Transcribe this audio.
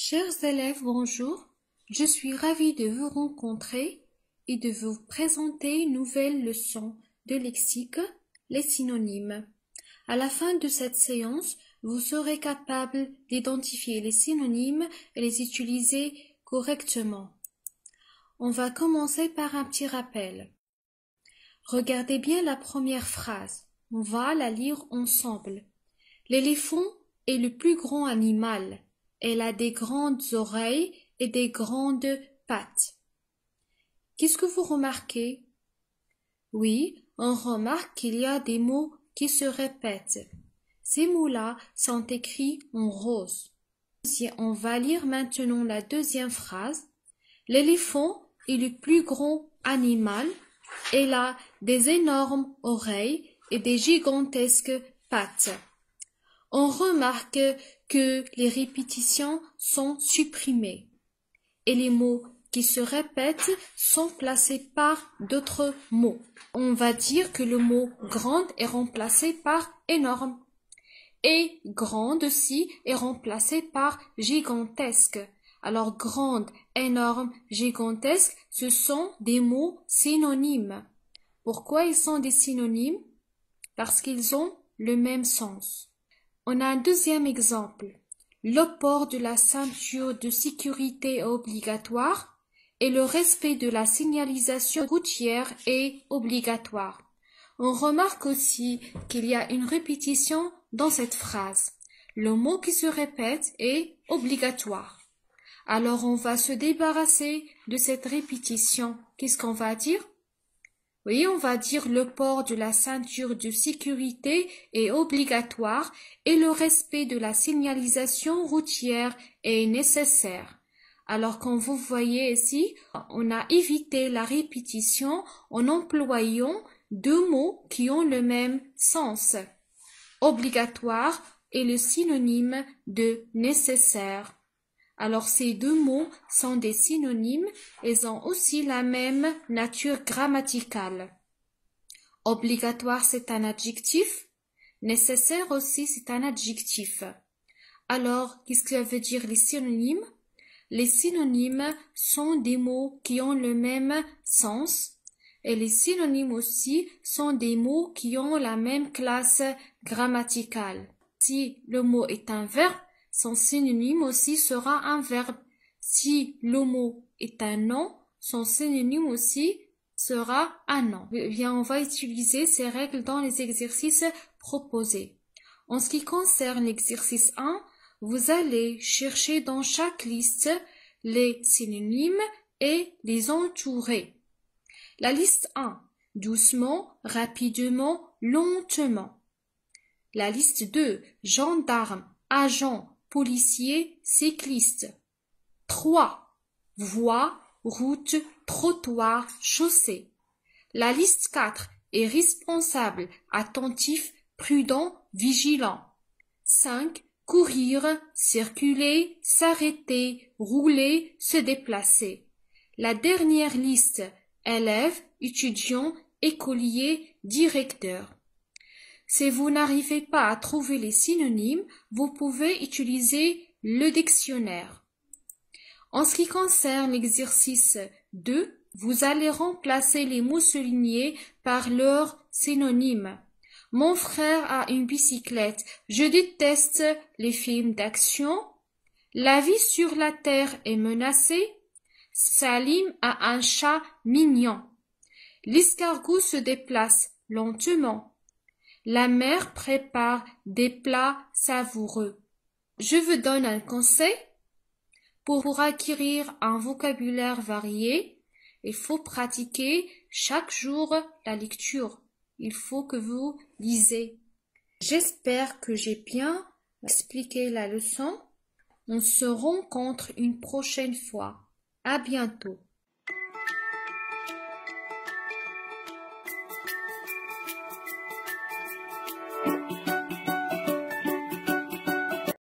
Chers élèves, bonjour. Je suis ravie de vous rencontrer et de vous présenter une nouvelle leçon de lexique, les synonymes. À la fin de cette séance, vous serez capable d'identifier les synonymes et les utiliser correctement. On va commencer par un petit rappel. Regardez bien la première phrase. On va la lire ensemble. L'éléphant est le plus grand animal. Elle a des grandes oreilles et des grandes pattes. Qu'est-ce que vous remarquez? Oui, on remarque qu'il y a des mots qui se répètent. Ces mots-là sont écrits en rose. Si on va lire maintenant la deuxième phrase. L'éléphant est le plus grand animal. Elle a des énormes oreilles et des gigantesques pattes. On remarque que les répétitions sont supprimées et les mots qui se répètent sont placés par d'autres mots. On va dire que le mot grande est remplacé par énorme et grande aussi est remplacé par gigantesque. Alors grande, énorme, gigantesque, ce sont des mots synonymes. Pourquoi ils sont des synonymes? Parce qu'ils ont le même sens. On a un deuxième exemple. Le port de la ceinture de sécurité est obligatoire et le respect de la signalisation routière est obligatoire. On remarque aussi qu'il y a une répétition dans cette phrase. Le mot qui se répète est obligatoire. Alors on va se débarrasser de cette répétition. Qu'est-ce qu'on va dire? Oui, on va dire le port de la ceinture de sécurité est obligatoire et le respect de la signalisation routière est nécessaire. Alors comme vous voyez ici, on a évité la répétition en employant deux mots qui ont le même sens. Obligatoire est le synonyme de nécessaire. Alors ces deux mots sont des synonymes, ils ont aussi la même nature grammaticale. Obligatoire c'est un adjectif, nécessaire aussi c'est un adjectif. Alors qu'est-ce que ça veut dire les synonymes? Les synonymes sont des mots qui ont le même sens et les synonymes aussi sont des mots qui ont la même classe grammaticale. Si le mot est un verbe, son synonyme aussi sera un verbe. Si le mot est un nom, son synonyme aussi sera un nom. Eh bien, on va utiliser ces règles dans les exercices proposés. En ce qui concerne l'exercice 1, vous allez chercher dans chaque liste les synonymes et les entourer. La liste 1, doucement, rapidement, lentement. La liste 2, gendarme, agent, policier, cycliste. 3. Voie, route, trottoir, chaussée. La liste 4 est responsable, attentif, prudent, vigilant. 5. Courir, circuler, s'arrêter, rouler, se déplacer. La dernière liste, élève, étudiant, écolier, directeur. Si vous n'arrivez pas à trouver les synonymes, vous pouvez utiliser le dictionnaire. En ce qui concerne l'exercice 2, vous allez remplacer les mots soulignés par leurs synonymes. Mon frère a une bicyclette. Je déteste les films d'action. La vie sur la terre est menacée. Salim a un chat mignon. L'escargot se déplace lentement. La mère prépare des plats savoureux. Je vous donne un conseil. Pour acquérir un vocabulaire varié, il faut pratiquer chaque jour la lecture. Il faut que vous lisez. J'espère que j'ai bien expliqué la leçon. On se rencontre une prochaine fois. À bientôt.